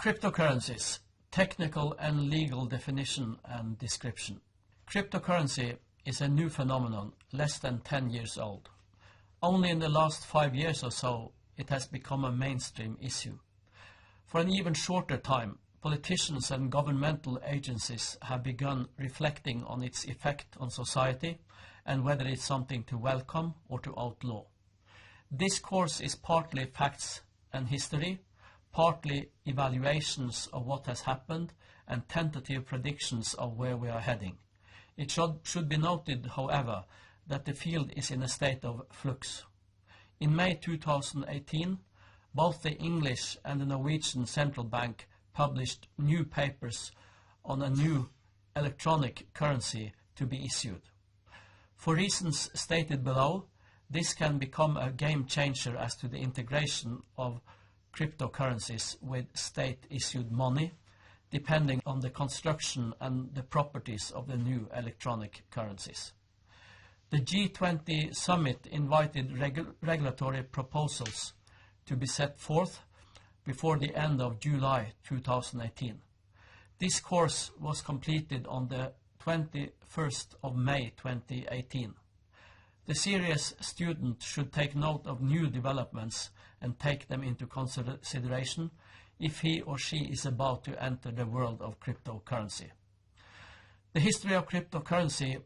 Cryptocurrencies, technical and legal definition and description. Cryptocurrency is a new phenomenon, less than 10 years old. Only in the last 5 years or so it has become a mainstream issue. For an even shorter time, politicians and governmental agencies have begun reflecting on its effect on society and whether it's something to welcome or to outlaw. This course is partly facts and history, partly evaluations of what has happened and tentative predictions of where we are heading. It should be noted, however, that the field is in a state of flux. In May 2018, both the English and the Norwegian Central Bank published new papers on a new electronic currency to be issued. For reasons stated below, this can become a game changer as to the integration of cryptocurrencies with state-issued money, depending on the construction and the properties of the new electronic currencies. The G20 summit invited regulatory proposals to be set forth before the end of July 2018. This course was completed on the 21st of May 2018. The serious student should take note of new developments and take them into consideration if he or she is about to enter the world of cryptocurrency. The history of cryptocurrency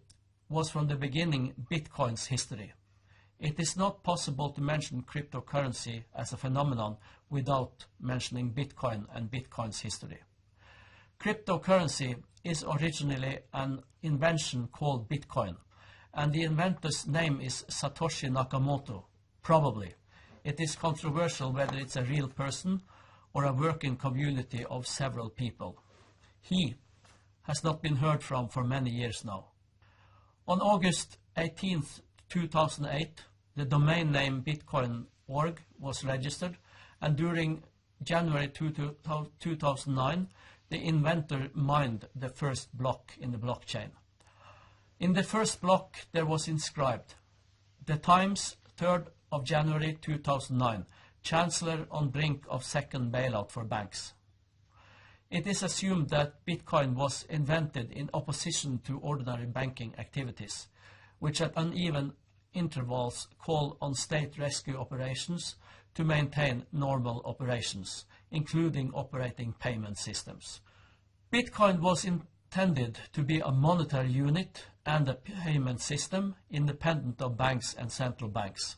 was from the beginning Bitcoin's history. It is not possible to mention cryptocurrency as a phenomenon without mentioning Bitcoin and Bitcoin's history. Cryptocurrency is originally an invention called Bitcoin, and the inventor's name is Satoshi Nakamoto, probably. It is controversial whether it's a real person or a working community of several people. He has not been heard from for many years now. On August 18, 2008, the domain name bitcoin.org was registered, and during January 2009, the inventor mined the first block in the blockchain. In the first block there was inscribed, "The Times, 3rd of January 2009, Chancellor on brink of second bailout for banks." It is assumed that Bitcoin was invented in opposition to ordinary banking activities, which at uneven intervals call on state rescue operations to maintain normal operations, including operating payment systems. Bitcoin was intended to be a monetary unit and a payment system independent of banks and central banks.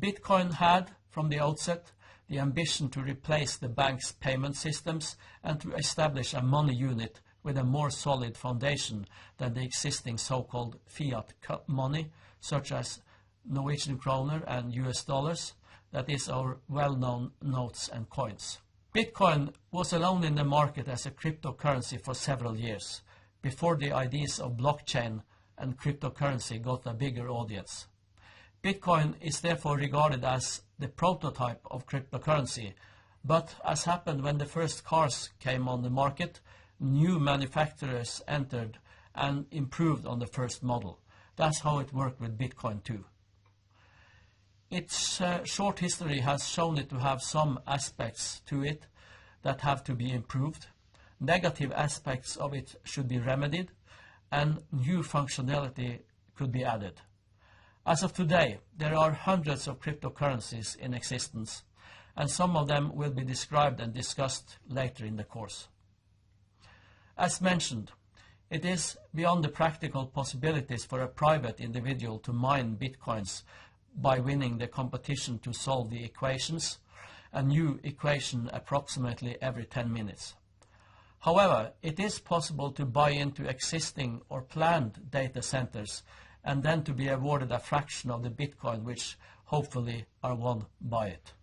Bitcoin had, from the outset, the ambition to replace the bank's payment systems and to establish a money unit with a more solid foundation than the existing so-called fiat money, such as Norwegian kroner and US dollars, that is our well-known notes and coins. Bitcoin was alone in the market as a cryptocurrency for several years, before the ideas of blockchain and cryptocurrency got a bigger audience. Bitcoin is therefore regarded as the prototype of cryptocurrency, but as happened when the first cars came on the market, new manufacturers entered and improved on the first model. That's how it worked with Bitcoin too. Its short history has shown it to have some aspects to it that have to be improved. Negative aspects of it should be remedied, and new functionality could be added. As of today, there are hundreds of cryptocurrencies in existence, and some of them will be described and discussed later in the course. As mentioned, it is beyond the practical possibilities for a private individual to mine bitcoins by winning the competition to solve the equations, a new equation approximately every 10 minutes. However, it is possible to buy into existing or planned data centers and then to be awarded a fraction of the Bitcoin which hopefully are won by it.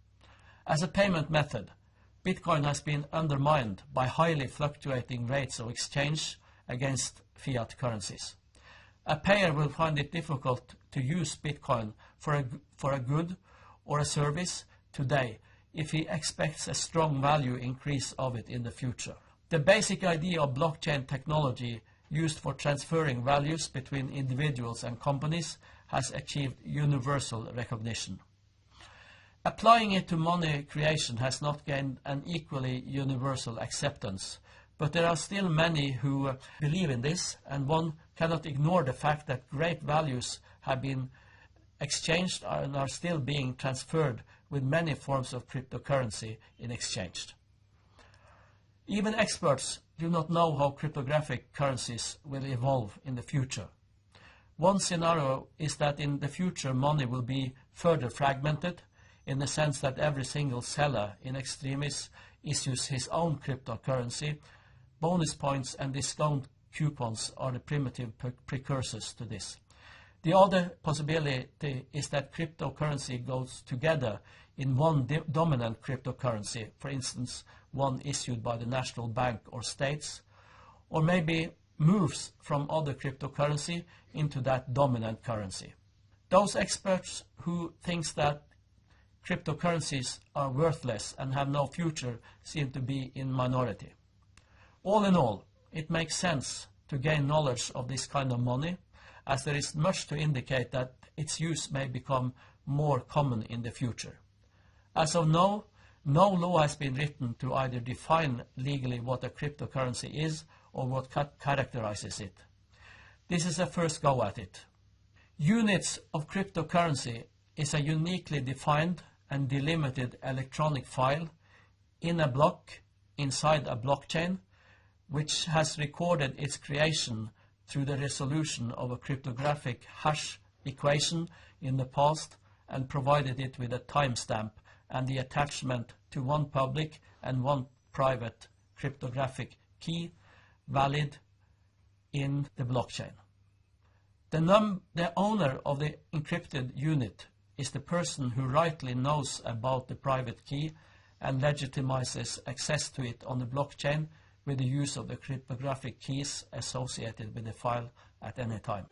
As a payment method, Bitcoin has been undermined by highly fluctuating rates of exchange against fiat currencies. A payer will find it difficult to use Bitcoin for a good or a service today if he expects a strong value increase of it in the future. The basic idea of blockchain technology used for transferring values between individuals and companies has achieved universal recognition. Applying it to money creation has not gained an equally universal acceptance, but there are still many who believe in this, and one cannot ignore the fact that great values have been exchanged and are still being transferred with many forms of cryptocurrency in exchange. Even experts do not know how cryptographic currencies will evolve in the future. One scenario is that in the future money will be further fragmented, in the sense that every single seller in extremis issues his own cryptocurrency. Bonus points and discount coupons are the primitive precursors to this. The other possibility is that cryptocurrency goes together in one dominant cryptocurrency, for instance, one issued by the national bank or states, or maybe moves from other cryptocurrency into that dominant currency. Those experts who think that cryptocurrencies are worthless and have no future seem to be in minority. All in all, it makes sense to gain knowledge of this kind of money, as there is much to indicate that its use may become more common in the future. As of now, no law has been written to either define legally what a cryptocurrency is or what characterizes it. This is a first go at it. Units of cryptocurrency is a uniquely defined and delimited electronic file in a block inside a blockchain, which has recorded its creation through the resolution of a cryptographic hash equation in the past and provided it with a timestamp and the attachment to one public and one private cryptographic key valid in the blockchain. The owner of the encrypted unit is the person who rightly knows about the private key and legitimizes access to it on the blockchain with the use of the cryptographic keys associated with the file at any time.